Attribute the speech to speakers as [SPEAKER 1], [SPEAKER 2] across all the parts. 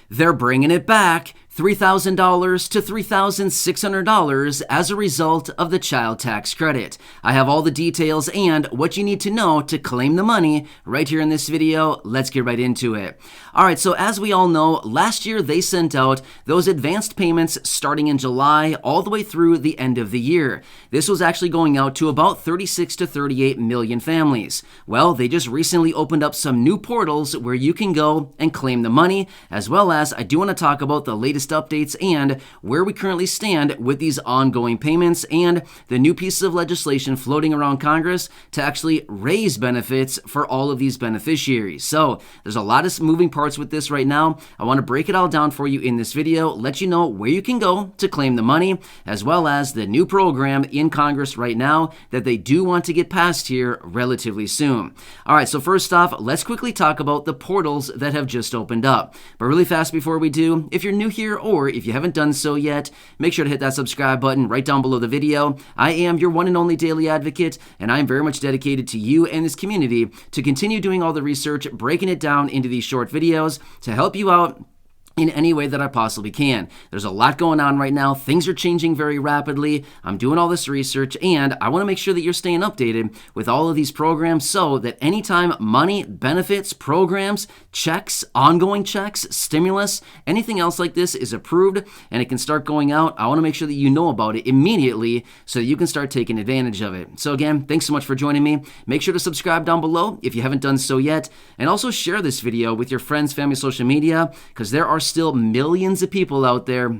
[SPEAKER 1] They're bringing it back, $3,000 to $3,600 as a result of the child tax credit. I have all the details and what you need to know to claim the money right here in this video. Let's get right into it. All right, so as we all know, last year they sent out those advanced payments starting in July all the way through the end of the year. This was actually going out to about 36 to 38 million families. Well, they just recently opened up some new portals where you can go and claim the money, as well as I do want to talk about the latest updates and where we currently stand with these ongoing payments and the new pieces of legislation floating around Congress to actually raise benefits for all of these beneficiaries. So there's a lot of moving parts with this right now. I want to break it all down for you in this video, let you know where you can go to claim the money, as well as the new program in Congress right now that they do want to get passed here relatively soon. All right, so first off, let's quickly talk about the portals that have just opened up. But really fast before we do, if you're new here or if you haven't done so yet, make sure to hit that subscribe button right down below the video. I am your one and only daily advocate, and I am very much dedicated to you and this community to continue doing all the research, breaking it down into these short videos to help you out in any way that I possibly can. There's a lot going on right now. Things are changing very rapidly. I'm doing all this research, and I want to make sure that you're staying updated with all of these programs so that anytime money, benefits, programs, checks, ongoing checks, stimulus, anything else like this is approved and it can start going out, I want to make sure that you know about it immediately so that you can start taking advantage of it. So again, thanks so much for joining me. Make sure to subscribe down below if you haven't done so yet, and also share this video with your friends, family, social media, because there are still millions of people out there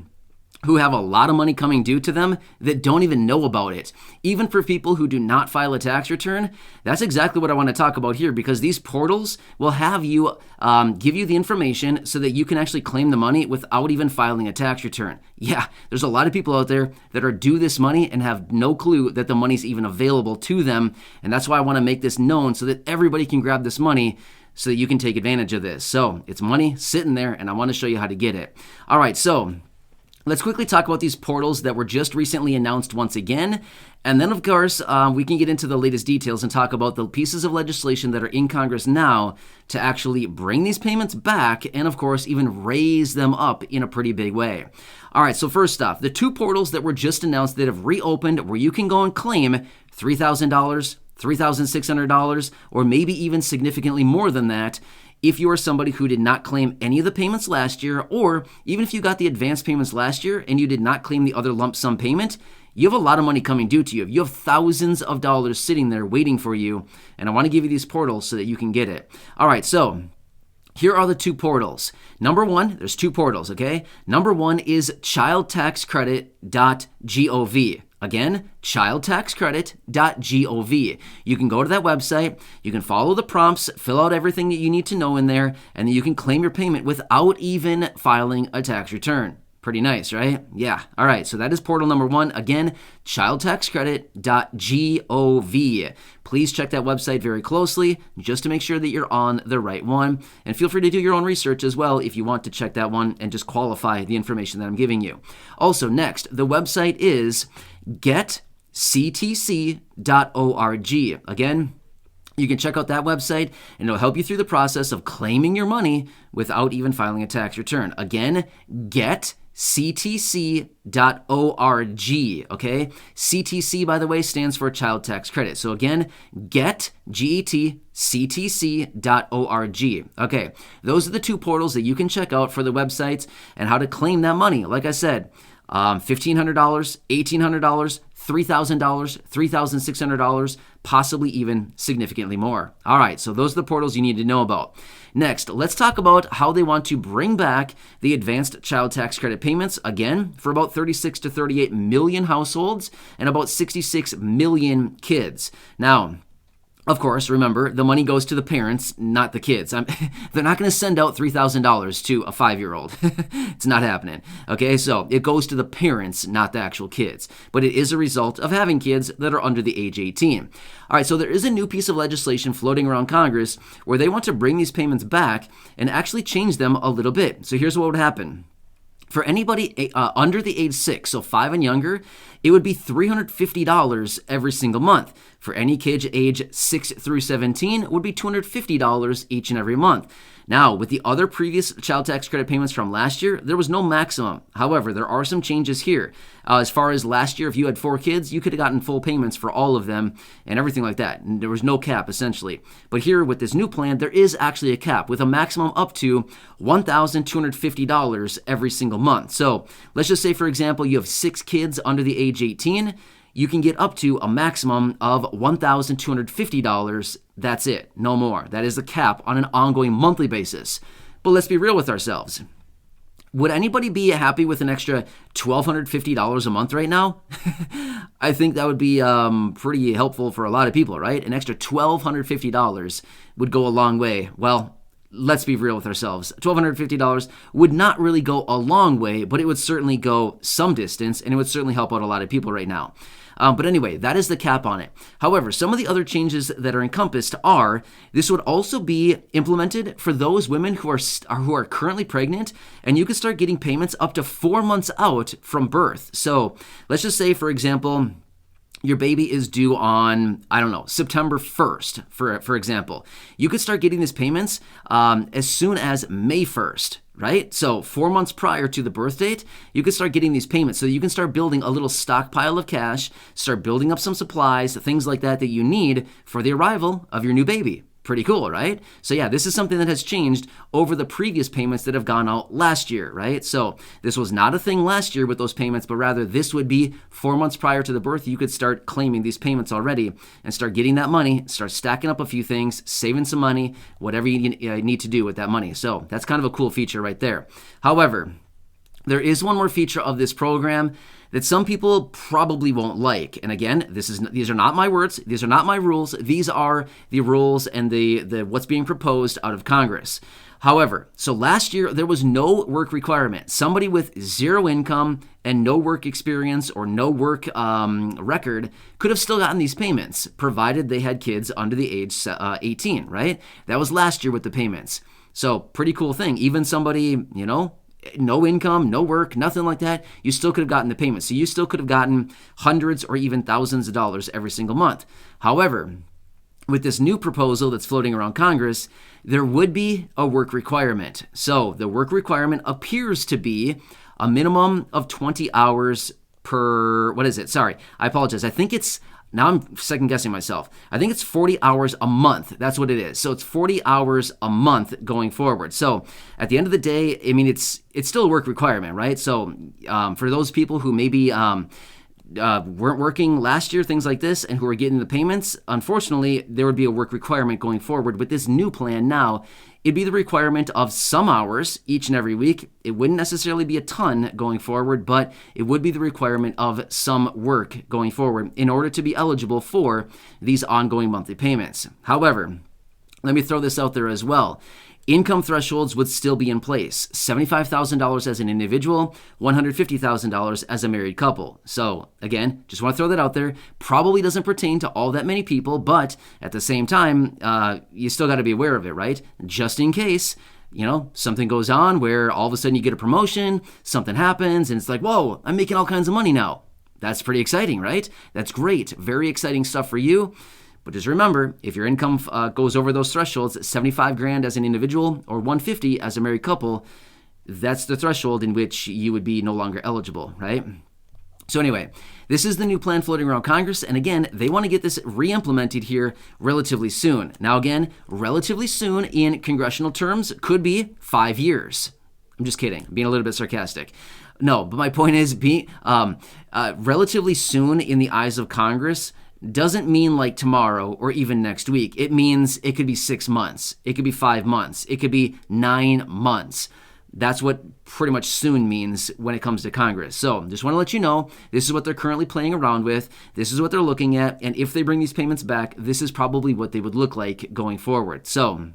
[SPEAKER 1] who have a lot of money coming due to them that don't even know about it. Even for people who do not file a tax return, that's exactly what I want to talk about here, because these portals will have you give you the information so that you can actually claim the money without even filing a tax return. Yeah, there's a lot of people out there that are due this money and have no clue that the money's even available to them, and that's why I want to make this known so that everybody can grab this money so that you can take advantage of this. So it's money sitting there, and I want to show you how to get it. All right, so let's quickly talk about these portals that were just recently announced once again. And then, of course, we can get into the latest details and talk about the pieces of legislation that are in Congress now to actually bring these payments back and, of course, even raise them up in a pretty big way. All right, so first off, the two portals that were just announced that have reopened where you can go and claim $3,000, $3,600, or maybe even significantly more than that if you are somebody who did not claim any of the payments last year, or even if you got the advance payments last year and you did not claim the other lump sum payment, you have a lot of money coming due to you. You have thousands of dollars sitting there waiting for you, and I want to give you these portals so that you can get it. All right, so here are the two portals. Number one, there's two portals, okay? Number one is childtaxcredit.gov. Again, childtaxcredit.gov. You can go to that website, you can follow the prompts, fill out everything that you need to know in there, and then you can claim your payment without even filing a tax return. Pretty nice, right? Yeah. All right, so that is portal number one. Again, childtaxcredit.gov. Please check that website very closely just to make sure that you're on the right one. And feel free to do your own research as well if you want to check that one and just qualify the information that I'm giving you. Also, next, the website is getctc.org. Again, you can check out that website, and it'll help you through the process of claiming your money without even filing a tax return. Again, getctc.org, okay? CTC, by the way, stands for Child Tax Credit. So again, getctc.org. Okay, those are the two portals that you can check out for the websites and how to claim that money. Like I said, $1,500, $1,800, $3,000, $3,600, possibly even significantly more. All right, so those are the portals you need to know about. Next, let's talk about how they want to bring back the advanced child tax credit payments, again, for about 36 to 38 million households and about 66 million kids. Now, of course, remember, the money goes to the parents, not the kids. They're not going to send out $3,000 to a 5-year-old. It's not happening. Okay, so it goes to the parents, not the actual kids. But it is a result of having kids that are under the age 18. All right, so there is a new piece of legislation floating around Congress where they want to bring these payments back and actually change them a little bit. So here's what would happen. For anybody under the age 6, so 5 and younger, it would be $350 every single month. For any kid age 6 through 17, it would be $250 each and every month. Now, with the other previous child tax credit payments from last year, there was no maximum. However, there are some changes here. As far as last year, if you had 4 kids, you could have gotten full payments for all of them and everything like that. And there was no cap, essentially. But here, with this new plan, there is actually a cap with a maximum up to $1,250 every single month. So let's just say, for example, you have 6 kids under the age 18. You can get up to a maximum of $1,250. That's it. No more. That is the cap on an ongoing monthly basis. But let's be real with ourselves. Would anybody be happy with an extra $1,250 a month right now? I think that would be pretty helpful for a lot of people, right? An extra $1,250 would go a long way. Well, let's be real with ourselves. $1,250 would not really go a long way, but it would certainly go some distance, and it would certainly help out a lot of people right now. But anyway, that is the cap on it. However, some of the other changes that are encompassed are, this would also be implemented for those women who are currently pregnant, and you can start getting payments up to 4 months out from birth. So let's just say, for example, your baby is due on, September 1st, for example. You could start getting these payments as soon as May 1st, right? So 4 months prior to the birth date, you can start getting these payments. So you can start building a little stockpile of cash, start building up some supplies, things like that you need for the arrival of your new baby. Pretty cool, right? So yeah, this is something that has changed over the previous payments that have gone out last year, right? So this was not a thing last year with those payments, but rather this would be 4 months prior to the birth. You could start claiming these payments already and start getting that money, start stacking up a few things, saving some money, whatever you need to do with that money. So that's kind of a cool feature right there. However, there is one more feature of this program that some people probably won't like. And again, these are not my words. These are not my rules. These are the rules and the what's being proposed out of Congress. However, so last year there was no work requirement. Somebody with zero income and no work experience or no work record could have still gotten these payments, provided they had kids under the age 18, right? That was last year with the payments. So pretty cool thing. Even somebody, no income, no work, nothing like that, you still could have gotten the payment. So you still could have gotten hundreds or even thousands of dollars every single month. However, with this new proposal that's floating around Congress, there would be a work requirement. So the work requirement appears to be a minimum of 20 hours per, I apologize. I think it's, now I'm second guessing myself. I think it's 40 hours a month. That's what it is. So it's 40 hours a month going forward. So at the end of the day, I mean, it's still a work requirement, right? So for those people who maybe weren't working last year, things like this, and who are getting the payments, unfortunately, there would be a work requirement going forward. With this new plan now, it'd be the requirement of some hours each and every week. It wouldn't necessarily be a ton going forward, but it would be the requirement of some work going forward in order to be eligible for these ongoing monthly payments. However, let me throw this out there as well. Income thresholds would still be in place. $75,000 as an individual, $150,000 as a married couple. So again, just want to throw that out there. Probably doesn't pertain to all that many people, but at the same time, you still got to be aware of it, right? Just in case, something goes on where all of a sudden you get a promotion, something happens, and it's like, whoa, I'm making all kinds of money now. That's pretty exciting, right? That's great. Very exciting stuff for you. But just remember, if your income goes over those thresholds, $75,000 as an individual or $150,000 as a married couple, that's the threshold in which you would be no longer eligible, right? So anyway, this is the new plan floating around Congress. And again, they want to get this re-implemented here relatively soon. Now again, relatively soon in congressional terms could be 5 years. I'm just kidding. I'm being a little bit sarcastic. No, but my point is relatively soon in the eyes of Congress doesn't mean like tomorrow or even next week. It means it could be 6 months. It could be 5 months. It could be 9 months. That's what pretty much soon means when it comes to Congress. So just want to let you know, this is what they're currently playing around with. This is what they're looking at. And if they bring these payments back, this is probably what they would look like going forward. So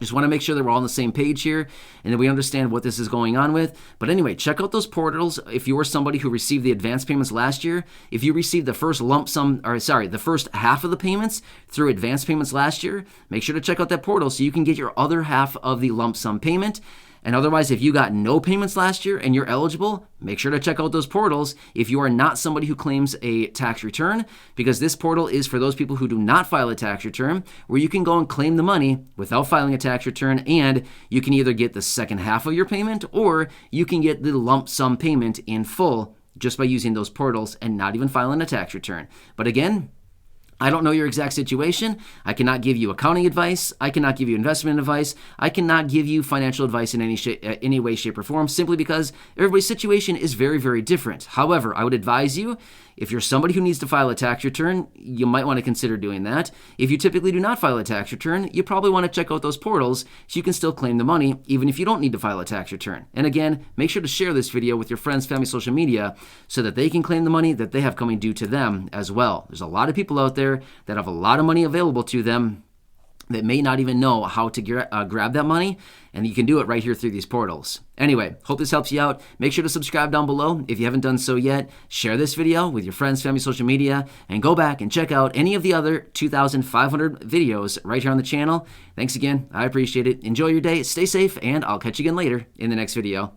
[SPEAKER 1] just want to make sure that we're all on the same page here and that we understand what this is going on with. But anyway, check out those portals. If you were somebody who received the advance payments last year, if you received the first the first half of the payments through advance payments last year, make sure to check out that portal so you can get your other half of the lump sum payment. And otherwise, if you got no payments last year and you're eligible, make sure to check out those portals if you are not somebody who claims a tax return, because this portal is for those people who do not file a tax return, where you can go and claim the money without filing a tax return, and you can either get the second half of your payment or you can get the lump sum payment in full just by using those portals and not even filing a tax return. But again, I don't know your exact situation. I cannot give you accounting advice. I cannot give you investment advice. I cannot give you financial advice in any way, shape, or form, simply because everybody's situation is very, very different. However, I would advise you, if you're somebody who needs to file a tax return, you might want to consider doing that. If you typically do not file a tax return, you probably want to check out those portals so you can still claim the money, even if you don't need to file a tax return. And again, make sure to share this video with your friends, family, social media, so that they can claim the money that they have coming due to them as well. There's a lot of people out there that have a lot of money available to them that may not even know how to grab that money, and you can do it right here through these portals. Anyway, hope this helps you out. Make sure to subscribe down below if you haven't done so yet. Share this video with your friends, family, social media, and go back and check out any of the other 2,500 videos right here on the channel. Thanks again. I appreciate it. Enjoy your day. Stay safe, and I'll catch you again later in the next video.